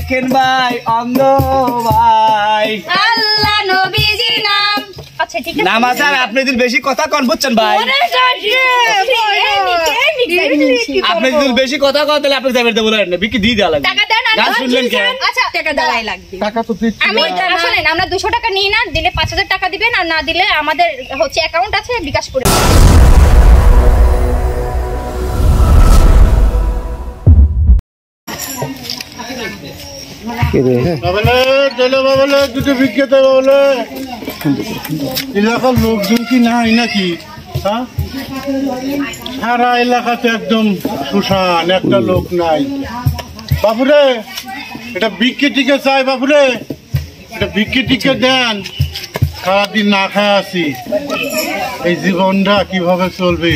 দেখেন ভাই অন্ধ ভাই আল্লাহ নবীজির নাম। আচ্ছা ঠিক আছে নামাজ আর আপনি যদি বেশি কথা কন বুঝছেন ভাই, আপনি যদি বেশি কথা কন তাহলে আপনি যাবেন দেবো না বিকি দিয়ে দেওয়া লাগবে। টাকা দেন। গান শুনলেন কেন? আচ্ছা টাকা দেওয়াই লাগবে। টাকা তো দিচ্ছি আমি শুনেন, আমরা 200 টাকা নিই না, দিলে 5000 টাকা দিবেন, আর না দিলে আমাদের হচ্ছে অ্যাকাউন্ট আছে, বিকাশ করে এলাকার লোকজন কি নাই নাকি? সারা এলাকাতে একদম শুনশান, একটা লোক নাই। বাপুরে এটা বিক্রি টিকে চাই, বাপুরে এটা বিক্রি টিকে দেন। সারাদিন না খায় আছি, এই জীবনটা কিভাবে চলবে?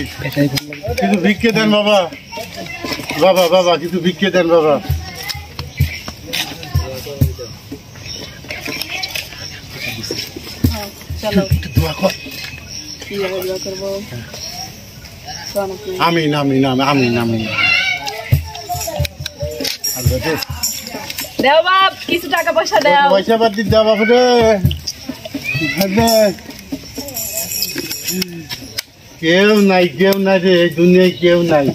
কিছু ভিক্ষে দেন বাবা, বাবা বাবা কিছু ভিক্ষে দেন বাবা। আমিন আমিন আমিন আমিন। দাও বাপ, কিছু টাকা পয়সা দাও। পয়সা পাতি দাও বাপুরে। কেউ নাই, কেউ নাই রে, এই দুনিয়ায় কেউ নাই।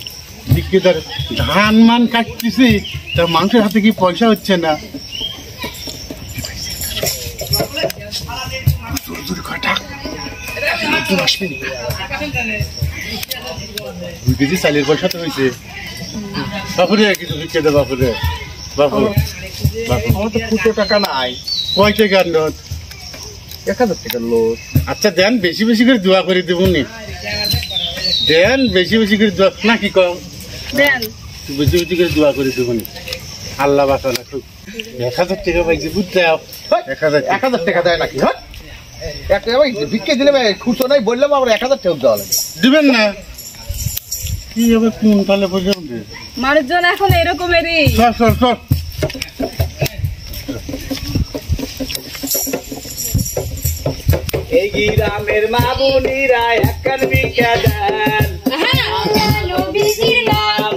বিক্রেতার ধান মান কাটতেছি, তার মানুষের হাতে কি পয়সা হচ্ছে না? 2 কেজি চালের পয়সা তো হয়েছে। বাপুরে কিছু বিক্রে দে বাপুরে। বাপু বাপু আমার তো 200 টাকা নাই। কয় টাকা নোট? 1000 টাকার লোক। আচ্ছা দেন, বেশি বেশি করে দোয়া করে দেবো নি। দেন বেশি বেশি করে দোয়া, না কি কম দেন, বেশি বেশি করে দোয়া করে দেবো নি। আল্লাহ বাঁচা রাখুক। 1000 টাকা পাইছি বুঝতে। 1000 টাকা দেয় নাকি? হ্যাঁ একটা ভিক্ষে দিলে খুশো নাই বললাম, আবার 1000 টাকা দেওয়া লাগে। দিবেন না কি হবে? কোন তালে পর্যন্ত মানুষজন এখন এরকমেরই। সর সর সর। এই গ্রামের মা বোনেরা একখান ভিক্ষা দেন। নবীজির নাম।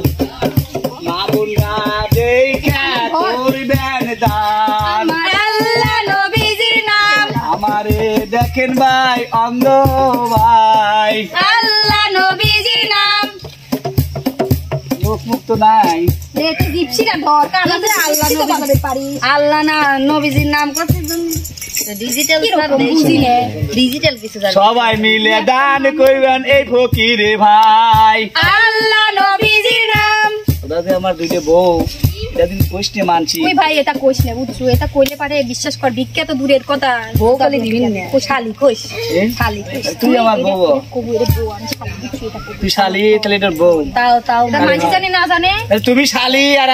মা বোনরা দেখা করবেন দান। আল্লাহ নবীজির নাম। আমারে দেখেন ভাই অন্ধ ভাই। আল্লাহ নবীজির নাম। লোক মুক্ত নাই। আল্লাহ না নবীজির নাম করতে ডিজিটাল ডিজিটাল কিছু সবাই মিলে দান করবেন এই ফকিরে ভাই। আল্লাহ নবীজির নাম। আমার 2টা বউ, এটা দিন কষ্টে মানছি। ওই ভাই এটা কইস না, বুঝছো? এটা কইলে পারে বিশ্বাস কর, ভিক্ষা তো দূরের কথা, বউ বলে দিবি না। ও শালি কইস, শালি কইস। তুই আমার বউ, কবু এর বউ, আমি শালি দিচ্ছি এটা কবু। তুই শালি তাহলে এটার বউ। তাও তাও মাঝি জানে না জানে, তুমি শালি আর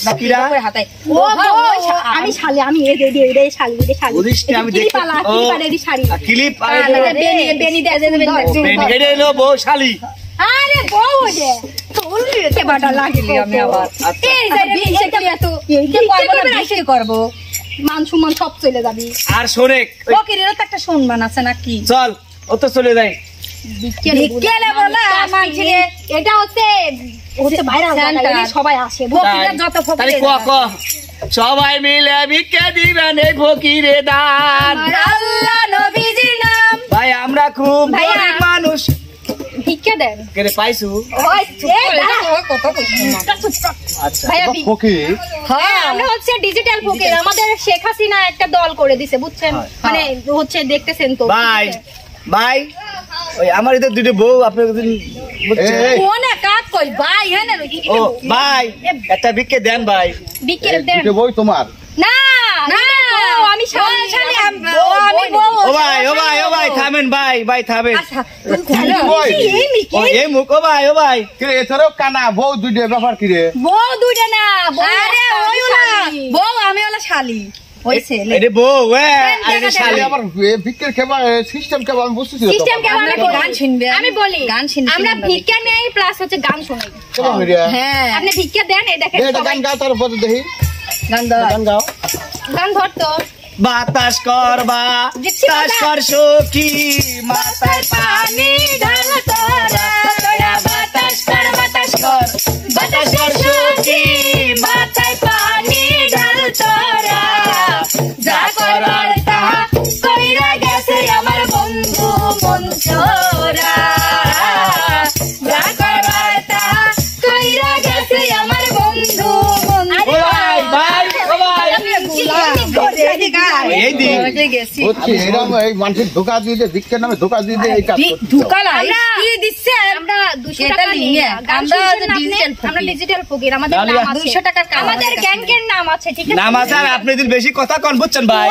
নাকিরা হাতায়। ও আমি শালি, আমি এই দে দে এই শালি দে শালি। বুঝিস না আমি দেখি পালা কি পারে দি শাড়ি ক্লিপ আর বেনি বেনি দে দে বেনি এটা হলো বউ শালি। আরে বউ দে তোললি তে বাটা লাগিলি আমি আবার। এই যে এটা তো কি করব, মান সম্মান সব চলে যাবি। আর শোনে ফকিরেরও তো একটা সম্মান আছে নাকি? চল ও তো চলে যাই। বিকেলে বলা মানছিলে এটা হচ্ছে ভাইরাল জায়গা, সবাই আসে ফকিরের যত ফকির। সবাই মিলে ভিক্ষা দিবেন এই ফকিরে দান। আল্লাহ নবীজির নাম। ভাই আমরা খুব গরিব মানুষ, ভিক্ষা দেন। কেন পাইছু? ওই কত আচ্ছা ভাইয়া ফকির। হ্যাঁ আমরা হচ্ছে ডিজিটাল ফকির। আমাদের শেখ হাসিনা একটা দল করে দিছে, বুঝছেন? মানে হচ্ছে দেখতেছেন তো ভাই ভাই ওই আমার এদের 2টা বউ আপনার কোন কাজ কই ভাই? হ্যাঁ না ও ভাই একটা ভিক্ষে দেন ভাই। ভিক্ষা দেন। বই তোমার না না আমি শালি শালি আমি বউ। ও ভাই ও ভাই ও ভাই থামেন ভাই, ভাই থামেন। আচ্ছা এই মুখ ও ভাই ও ভাই এছাড়াও কানা বউ 2টা ব্যাপার কি রে? বউ 2টা না, আরে ওই না বউ, আমি হলো শালি। ওই ছেলে এটা বউ আরে শালি। আবার ভিক্ষের কেবা সিস্টেম কেবা আমি বুঝতেছি না। সিস্টেম কেমন গান শুনবে? আমি বলি গান শুনবে। আমরা ভিক্ষা নেই প্লাস হচ্ছে গান শুনাই। হ্যাঁ আপনি ভিক্ষা দেন, এই দেখেন এটা গান গাও, তারপর দেখি গান দাও, গান গাও। গান ধর তো। বাতাস করবা বাতাস কর সখী মাথায় পানি ঢাল তোরা। বাতাস কর বাতাস কর বাতাস কর সখী মাথায় পানি ঢাল এই দিন বুঝছি এরকম এই মানুষের ধোকা দিয়ে দিয়ে ভিক্ষের নামে ধোকা দিয়ে দিয়ে এই কাজ করতে হবে। আমরা 200 টাকা নিই না। গান শুনছেন আপনি? আমরা ডিজিটাল ফকির, আমাদের নাম আছে 200 টাকার কাজ। আমাদের গ্যাংয়ের নাম আছে, ঠিক আছে? নাম আছে, আর আপনি যদি বেশি কথা কন বুঝছেন ভাই,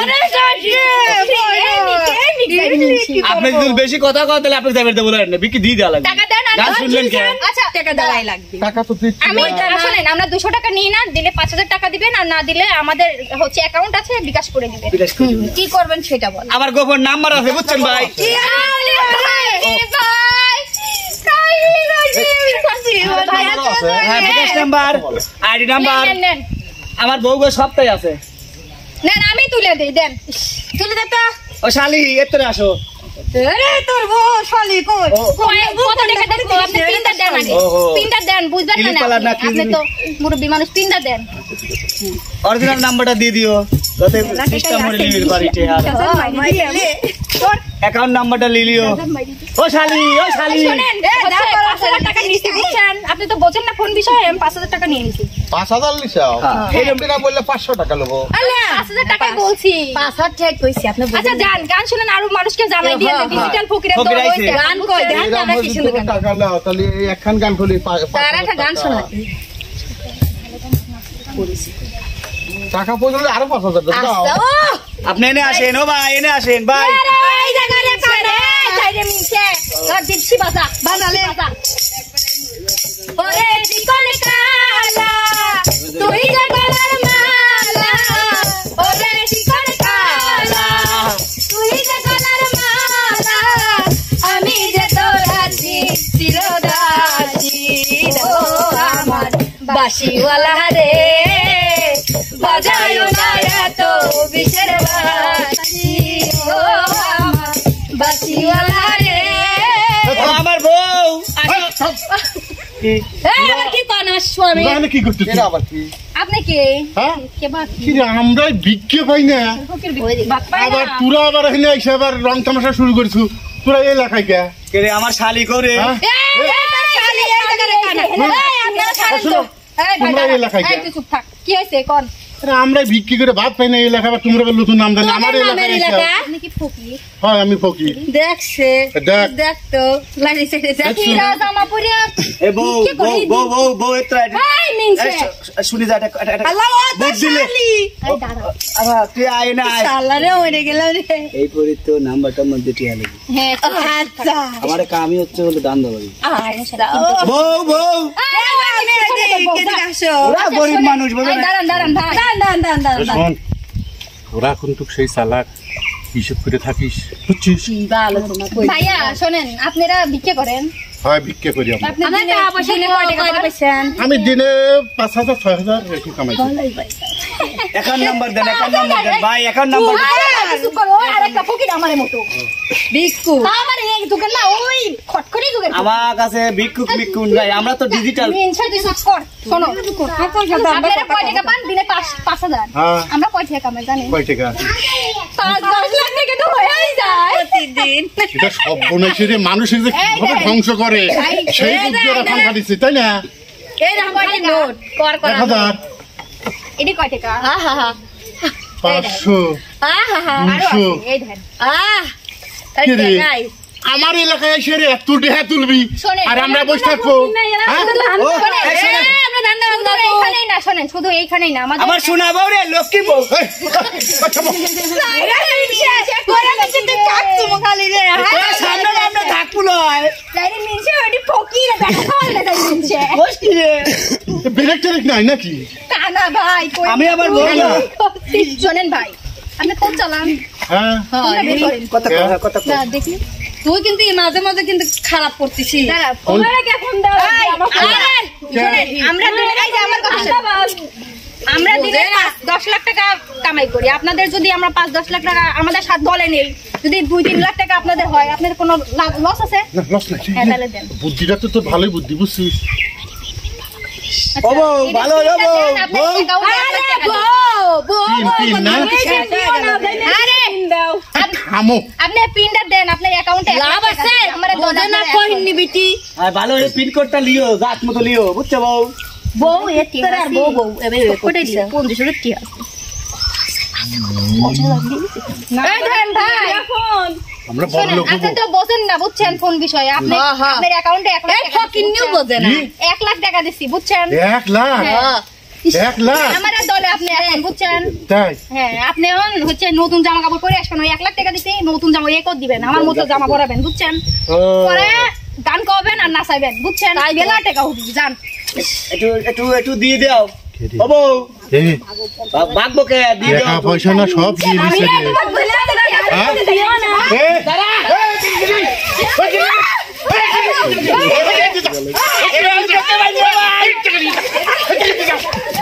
আপনি যদি বেশি কথা কন তাহলে আপনি যাবেন দেবো না, বিক্রি দিয়ে দেওয়া লাগবে। টাকা দেন, গান শুনলেন কেন? আচ্ছা টাকা দেওয়াই লাগবে। টাকা তো দিচ্ছি আমি শুনেন, আমরা 200 টাকা নিই না, দিলে 5000 টাকা দিবেন, আর না দিলে আমাদের হচ্ছে অ্যাকাউন্ট আছে, বিকাশ করে দিবেন। বিকাশ করে দিবেন। কি করবেন সেটা বল। আবার গোপন নাম্বার আছে বুঝছেন ভাই। হ্যাঁ, বিকাশ নাম্বার, আইডি নাম্বার, আমার বউ গো সবটাই আছে। নেন আমি তুলে দিই, দেন তুলে দে তো। ও শালি এতরে আসো। তোর বউ শালি কই? কত টাকা দেন? আপনি পিনটা দেন আগে। ওহো। পিনটা দেন, বুঝবেন কিলিপ না পালার না কি আপনি জিনিস? তো মুরব্বি মানুষ, পিনটা দেন। অরিজিনাল নাম্বারটা দিয়ে দিও, যাতে সিস্টেম করে লিবির বাড়িতে। আর অ্যাকাউন্ট নাম্বারটা লিলিও। ও শালি, ও শালি, শুনেন, 5000 টাকা নিছি বুঝছেন? আপনি তো বোঝেন না ফোন বিষয়ে, আমি 5000 টাকা নিয়ে নিছি। 5000 লিসাও হ্যাঁ। এরকম টাকা বললে 500 টাকা লোবো। 5000 টাকা বলছি। 5000 টাকা কইছি আপনি। আচ্ছা যান, গান শুনেন, আরো মানুষকে জানাই দিয়ে ডিজিটাল ফকিরের ফকির দল আইছে। হইছে। গান কই দেন, এরকম আমরা কি যদি শুনতে তুমি টাকা নাও তাহলে এই একখান গান খুলি তার একটা গান শোনা। টাকা পড়লে আরো 5000 টাকা দাও। আপনি এনে আসেন, ও ভাই এনে আসেন ভাই। এই জায়গায় কারে চাইরে মিছে আর দিচ্ছি বাজা বাজালে বাজা। ওরে চিকন কালা তুই যে গলার মালা, ওরে চিকন কালা তুই যে গলার মালা, আমি যে তোর আছি চিরদাসী ও আমার বাঁশিওয়ালা রে, বাজায় না এত বিষের বাঁশি ও আমার বাঁশিওয়ালা রে। ও আমার বউ। কি? এই আবার কি কানা স্বামী? তাহলে কি করতেছিস? এরা আবার কি? আপনি কে? হ্যাঁ? কে বা কি রে, আমরাই ভিক্ষে পাই না, ফকির বাপ পায় আবার না। তোরা আবার এখানে এসে আবার রং তামাশা শুরু করছু। তোরা এই এলাকায় কে? কে রে আমার শালি করে? হ্যাঁ? এই তার শালি এই জায়গায় কানা। এই আপনারা ছাড়েন তো। এই ভাই তোমরা এই এলাকায় কে? এই তুই চুপ থাক। কি হইছে কোন? আরে আমরাই ভিক্ষে করে ভাত পাই না এই এলাকা, আবার তোমরা আবার নতুন নাম দেন আমার এলাকায় এসে। আপনি কি ফকির? হয় আমি ফকির। দেখছে দেখ। দেখ তো লাইছে দেখি জামা পরে এ বউ কি বউ করি? বউ বউ বউ এতরা। এই মিনছে শুনি যা এটা আল্লাহ বুঝ দিলে। এই দাঁড়া আবা তুই আয় না আয়। সালারে মরে গেল রে। এই পরি তো নাম্বারটার মধ্যে টিয়া লাগি। হ্যাঁ আচ্ছা আমার কামই হচ্ছে বলে দান দেওয়া। আচ্ছা বউ বউ আমি এদিকে আসো। ওরা গরিব মানুষ বুঝো না। দাঁড়ান দাঁড়ান ভাই দাঁড়ান শোন, তোরা কিন্তু সেই চালাক হিসেব করে থাকিস, বুঝছিস? ভাইয়া শোনেন, আপনারা ভিক্ষা করেন? হয় ভিক্ষে করি আমরা। আপনি দিনে কয় টাকা পাইছেন? আমি দিনে 5000 6000 এরকম কামাই করি। অ্যাকাউন্ট নাম্বার দেন, অ্যাকাউন্ট নাম্বার দেন ভাই, অ্যাকাউন্ট নাম্বার দেন। কিছু করো, আরেকটা ফকির আমারে মতো ভিক্ষু আমার এই দোকান না, ওই খটখটি দোকান। আমার কাছে ভিক্ষুক ভিক্ষুক নাই, আমরা তো ডিজিটাল। মিনছে তুই চুপ কর। শোনো আপনারা কয় টাকা পান? দিনে 5000। হ্যাঁ। আমরা কয় টাকা কামাই জানেন? কয় টাকা? 5-10 লাখ টাকা তো হয়েই যায় প্রতিদিন। এটা সর্বনাশী রে, মানুষের যে কিভাবে ধ্বংস করে সেই বুদ্ধি ওরা ফাঁকা দিচ্ছে, তাই না? এই রকম কয় নোট কর কর 1000 এডি কয় টাকা? আহা 500 আহা আরো 200 আছে, এই ধর কি রে? আমার এলাকায় এসে রে এত ঢেহা তুলবি শোনেন, আর আমরা বসে থাকবো? হ্যাঁ? এইখানেই না, শোনেন শুধু এইখানেই না, আমাদের আমার শোনা বউ রে, লক্ষ্মী বউ। এই, আচ্ছা, বল। ওরা সামনে না আমরা থাকবো নয়। বস কি রে? ব্রেক টেরেক নাই নাকি? আমি আবার বউ না। শোনেন ভাই, আপনি কোন চালান? হ্যাঁ, কথা কথা কথা। দেখি তুই কিন্তু মাঝে মাঝে কিন্তু খারাপ করতেছিস। আমরা দিনে 5-10 লাখ টাকা কামাই করি, আপনাদের যদি আমরা 5-10 লাখ টাকা আমাদের সাথে দলে নেই, যদি 2-3 লাখ টাকা আপনাদের হয়, আপনাদের কোনো লস আছে? না, লস নাই। হ্যাঁ, তাহলে দেন। বুদ্ধিটা তো তোর ভালোই বুদ্ধি, বুঝছিস? ও বউ ভালো হলো বউ। বউ তিন না? থামো। আপনি পিনটা দেন, আপনার অ্যাকাউন্টে লাভ আছে আমারে বোঝে না কইনি বিটি আর ভালো হলে পিন কোডটা লিও, গাছ মতো লিও, বুঝছো বউ? বউ এতে আর বউ এবারে কোটে দিছে 1500 টাকা এই ধরেন ভাই আমরা বড় লোক আচ্ছা হবো। তো বোঝেন না বুঝছেন কোন বিষয়ে আপনি আপনার অ্যাকাউন্টে 1 লাখ টাকা ফকিন্নিও বোঝে না। 1 লাখ টাকা দিছি বুঝছেন 1 লাখ হ্যাঁ। 1 লাখ আমার দলে আপনি এখন বুঝছেন তাই হ্যাঁ আপনি এখন হচ্ছে নতুন জামা কাপড় পরে আসবেন ওই 1 লাখ টাকা দিছি নতুন জামা একত দিবেন আমার মতো জামা পরাবেন বুঝছেন ও, পরে গান গাবেন আর নাচাইবেন বুঝছেন মেলা টাকা হবে জান একটু দিয়ে দাও বাবু এই বাগবো কে দিয়ে টাকা দাও পয়সা না সব দিয়ে দিছে রে হ্যাঁ?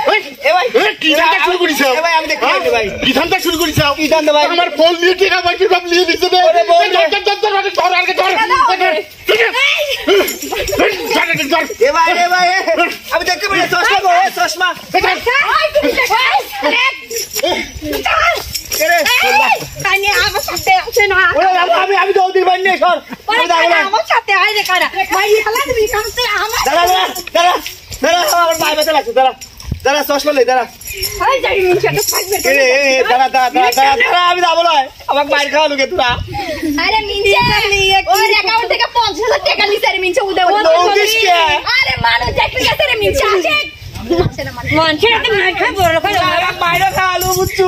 এই, এই, কি ধান্দা শুরু করিস এ ভাই, আমি দেখতে পাচ্ছি ভাই। কি ধান্দা শুরু করিস কি ধান্দা ভাই? আমার ফোন দিয়ে টাকা পয়সা সব নিয়ে দিছে রে ওরে বল রে। ধর আগে ধর এ ভাই আমি দেখতে পাচ্ছি চশমা গো চশমা কে রে আমার সাথে আছে না ওরে বাবু আমি দৌদির বান নিয়ে সর আমি দাঁড়া আমার সাথে আইরে কারা ভাই খেলা দিবি কামতে আমার দাঁড়া আমার পায়ে ব্যথা লাগছে দাঁড়া চশমা লই দাঁড়া ভাই যাই মিনচাটা থাকবে কে রে দাঁড়া আমি যাবো নয় আমাকে মার খাওয়ালো কে তোরা আরে মিনচা ওর অ্যাকাউন্ট থেকে 50,000 টাকা লিছে রে মিনচা উদে দৌদিস কে? আরে মানুষ দেখতে গেছে রে মিনচা আসে মানুষের একটা মার খাই বড় করে আমাকে মাইরা খাওয়ালো বুঝছো